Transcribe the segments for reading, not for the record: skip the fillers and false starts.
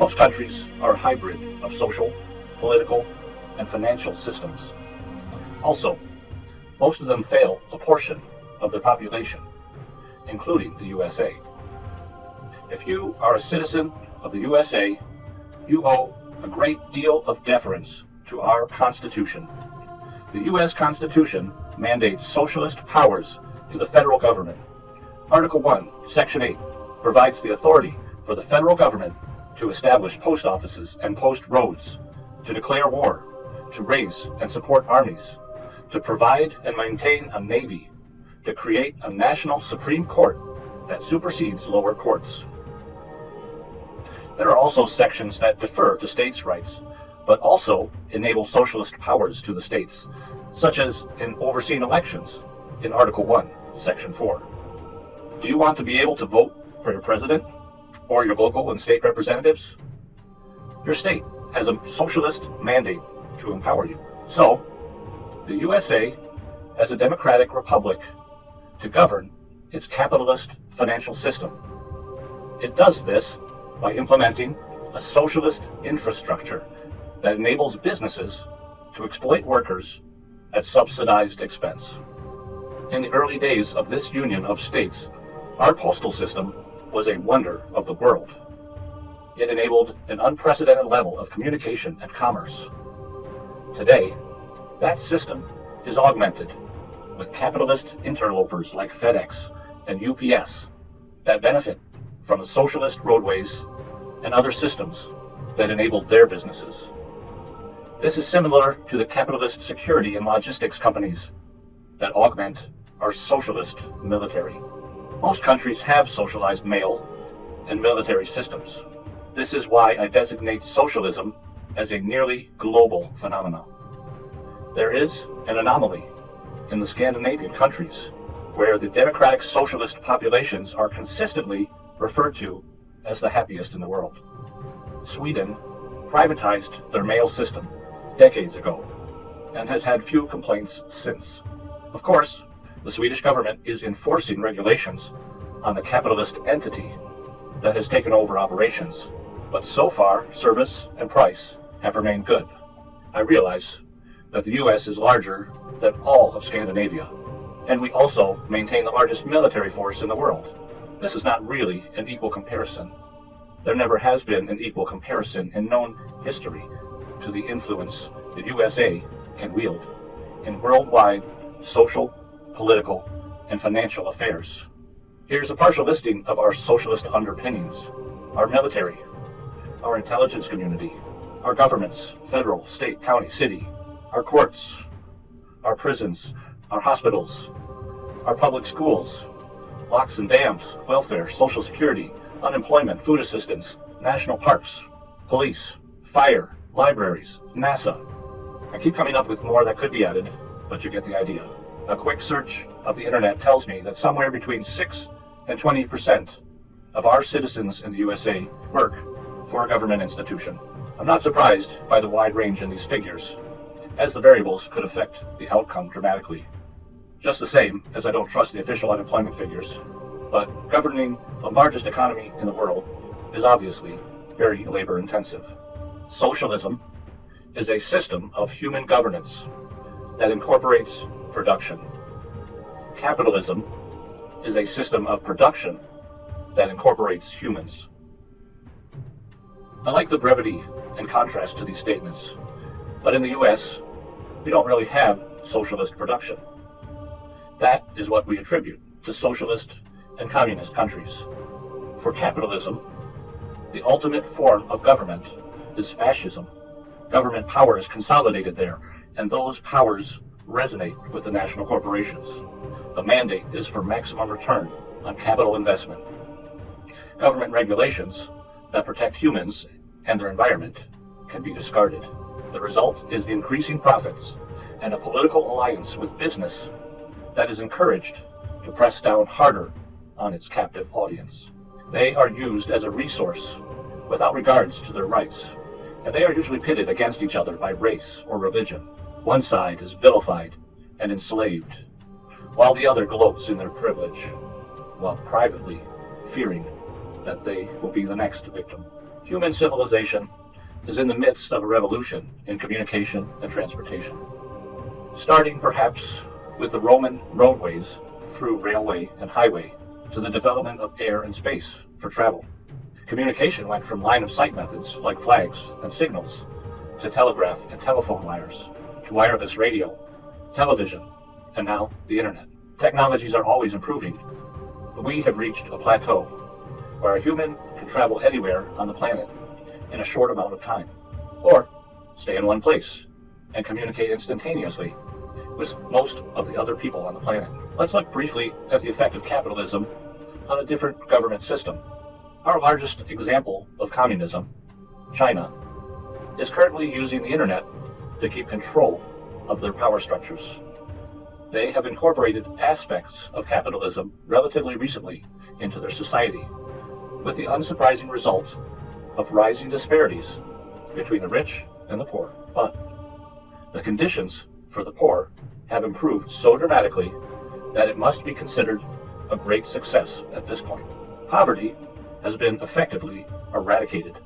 Most countries are a hybrid of social, political, and financial systems. Also, most of them fail a portion of their population, including the USA. If you are a citizen of the USA, you owe a great deal of deference to our Constitution. The U.S. Constitution mandates socialist powers to the federal government. Article 1, Section 8 provides the authority for the federal government to establish post offices and post roads, to declare war, to raise and support armies, to provide and maintain a navy, to create a national Supreme Court that supersedes lower courts. There are also sections that defer to states' rights, but also enable socialist powers to the states, such as in overseeing elections in Article 1, Section 4. Do you want to be able to vote for your president or your local and state representatives? Your state has a socialist mandate to empower you. So, the USA as a democratic republic to govern its capitalist financial system. It does this by implementing a socialist infrastructure that enables businesses to exploit workers at subsidized expense. In the early days of this union of states, our postal system was a wonder of the world. It enabled an unprecedented level of communication and commerce. Today, that system is augmented with capitalist interlopers like FedEx and UPS that benefit from the socialist roadways and other systems that enable their businesses. This is similar to the capitalist security and logistics companies that augment our socialist military. Most countries have socialized mail and military systems. This is why I designate socialism as a nearly global phenomenon. There is an anomaly in the Scandinavian countries where the democratic socialist populations are consistently referred to as the happiest in the world. Sweden privatized their mail system decades ago and has had few complaints since. Of course, the Swedish government is enforcing regulations on the capitalist entity that has taken over operations, but so far service and price have remained good. I realize that the US is larger than all of Scandinavia, and we also maintain the largest military force in the world. This is not really an equal comparison. There never has been an equal comparison in known history to the influence the USA can wield in worldwide social, political, and financial affairs. Here's a partial listing of our socialist underpinnings: our military, our intelligence community, our governments, federal, state, county, city, our courts, our prisons, our hospitals, our public schools, locks and dams, welfare, social security, unemployment, food assistance, national parks, police, fire, libraries, NASA. I keep coming up with more that could be added, but you get the idea. A quick search of the internet tells me that somewhere between 6 and 20% of our citizens in the USA work for a government institution. I'm not surprised by the wide range in these figures, as the variables could affect the outcome dramatically. Just the same as I don't trust the official unemployment figures, but governing the largest economy in the world is obviously very labor-intensive. Socialism is a system of human governance that incorporates production. Capitalism is a system of production that incorporates humans. I like the brevity and contrast to these statements, but in the US, we don't really have socialist production. That is what we attribute to socialist and communist countries. For capitalism, the ultimate form of government is fascism. Government power is consolidated there, and those powers resonate with the national corporations. The mandate is for maximum return on capital investment. Government regulations that protect humans and their environment can be discarded. The result is increasing profits and a political alliance with business that is encouraged to press down harder on its captive audience. They are used as a resource without regards to their rights, and they are usually pitted against each other by race or religion. One side is vilified and enslaved, while the other gloats in their privilege, while privately fearing that they will be the next victim. Human civilization is in the midst of a revolution in communication and transportation, starting perhaps with the Roman roadways through railway and highway to the development of air and space for travel. Communication went from line-of-sight methods like flags and signals to telegraph and telephone wires, to wireless radio, television, and now the internet. Technologies are always improving, but we have reached a plateau where a human can travel anywhere on the planet in a short amount of time, or stay in one place and communicate instantaneously with most of the other people on the planet. Let's look briefly at the effect of capitalism on a different government system. Our largest example of communism, China, is currently using the internet to keep control of their power structures. They have incorporated aspects of capitalism relatively recently into their society, with the unsurprising result of rising disparities between the rich and the poor. But the conditions for the poor have improved so dramatically that it must be considered a great success at this point. Poverty has been effectively eradicated,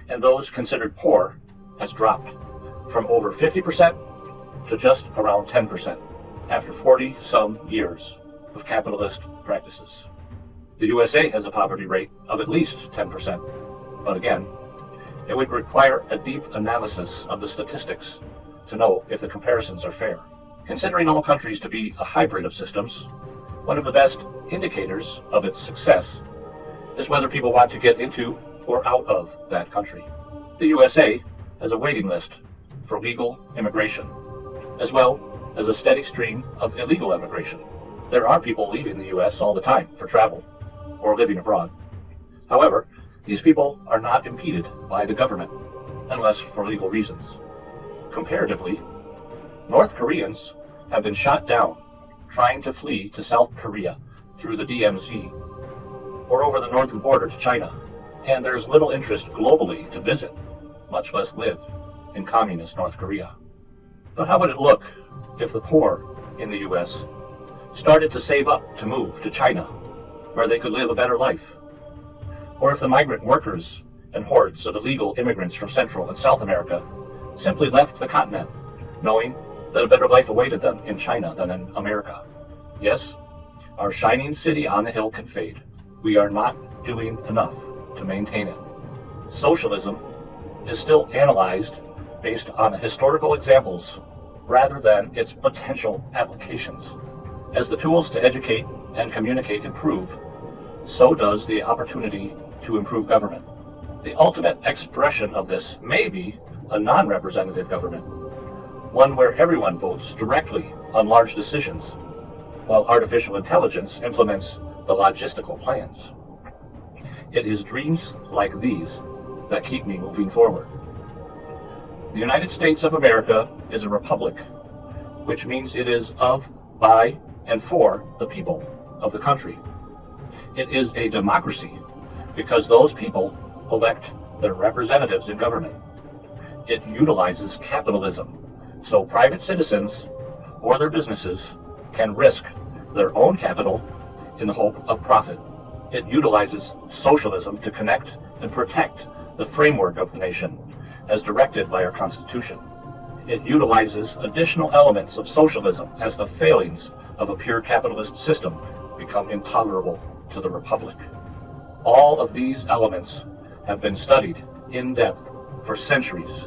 and those considered poor has dropped from over 50% to just around 10% after 40-some years of capitalist practices. The USA has a poverty rate of at least 10%, but again, it would require a deep analysis of the statistics to know if the comparisons are fair. Considering all countries to be a hybrid of systems, one of the best indicators of its success is whether people want to get into or out of that country. The USA has a waiting list for legal immigration, as well as a steady stream of illegal immigration. There are people leaving the US all the time for travel or living abroad. However, these people are not impeded by the government, unless for legal reasons. Comparatively, North Koreans have been shot down trying to flee to South Korea through the DMZ or over the northern border to China, and there's little interest globally to visit, much less live, in communist North Korea. But how would it look if the poor in the US started to save up to move to China, where they could live a better life? Or if the migrant workers and hordes of illegal immigrants from Central and South America simply left the continent, knowing that a better life awaited them in China than in America? Yes, our shining city on the hill can fade. We are not doing enough to maintain it. Socialism is still analyzed based on historical examples rather than its potential applications. As the tools to educate and communicate improve, so does the opportunity to improve government. The ultimate expression of this may be a non-representative government, one where everyone votes directly on large decisions, while artificial intelligence implements the logistical plans. It is dreams like these that keep me moving forward. The United States of America is a republic, which means it is of, by, and for the people of the country. It is a democracy because those people elect their representatives in government. It utilizes capitalism, so private citizens or their businesses can risk their own capital in the hope of profit. It utilizes socialism to connect and protect the framework of the nation as directed by our Constitution. It utilizes additional elements of socialism as the failings of a pure capitalist system become intolerable to the Republic. All of these elements have been studied in depth for centuries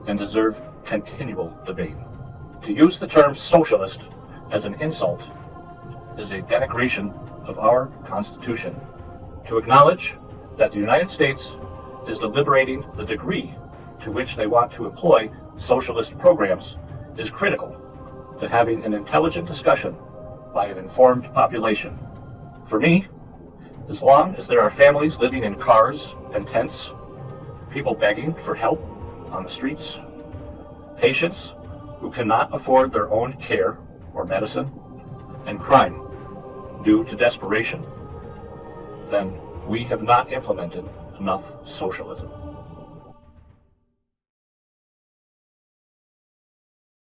and deserve continual debate. To use the term socialist as an insult is a denigration of our Constitution. To acknowledge that the United States is deliberating the degree to which they want to employ socialist programs is critical to having an intelligent discussion by an informed population. For me, as long as there are families living in cars and tents, people begging for help on the streets, patients who cannot afford their own care or medicine, and crime due to desperation, then we have not implemented enough socialism.